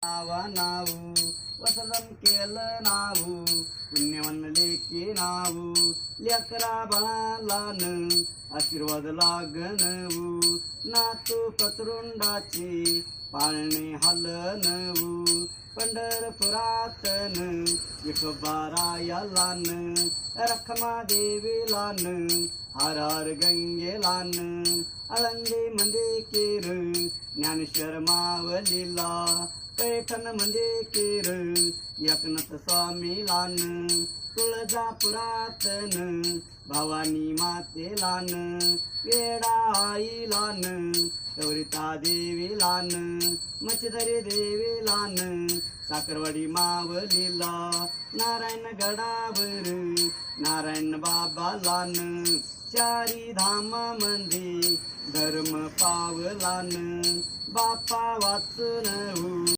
नावा नाऊ वसदन केलं नाऊ पुण्यवन लेके नाऊ लेकरा बाळालान आशीर्वाद लागनऊ नातू पतरुंडाची पाळणे हलनऊ पंढरपुरातन विठोबारायालान रखमा देवीलान हर हर गंगेलान आळंदी मध्ये केर ज्ञानेश्वर मावलीला पैठण मध्ये केर एकनाथ स्वामीलान तुळजापुरातन भवानी मातेलान वेडा आईलान गौरिता देवीलान मच्छिदरी देवीलान साखरवाडी मावलीला नारायण गडावर नारायण बाबालान चारी धामामध्ये धर्म पावलान बापा वाचून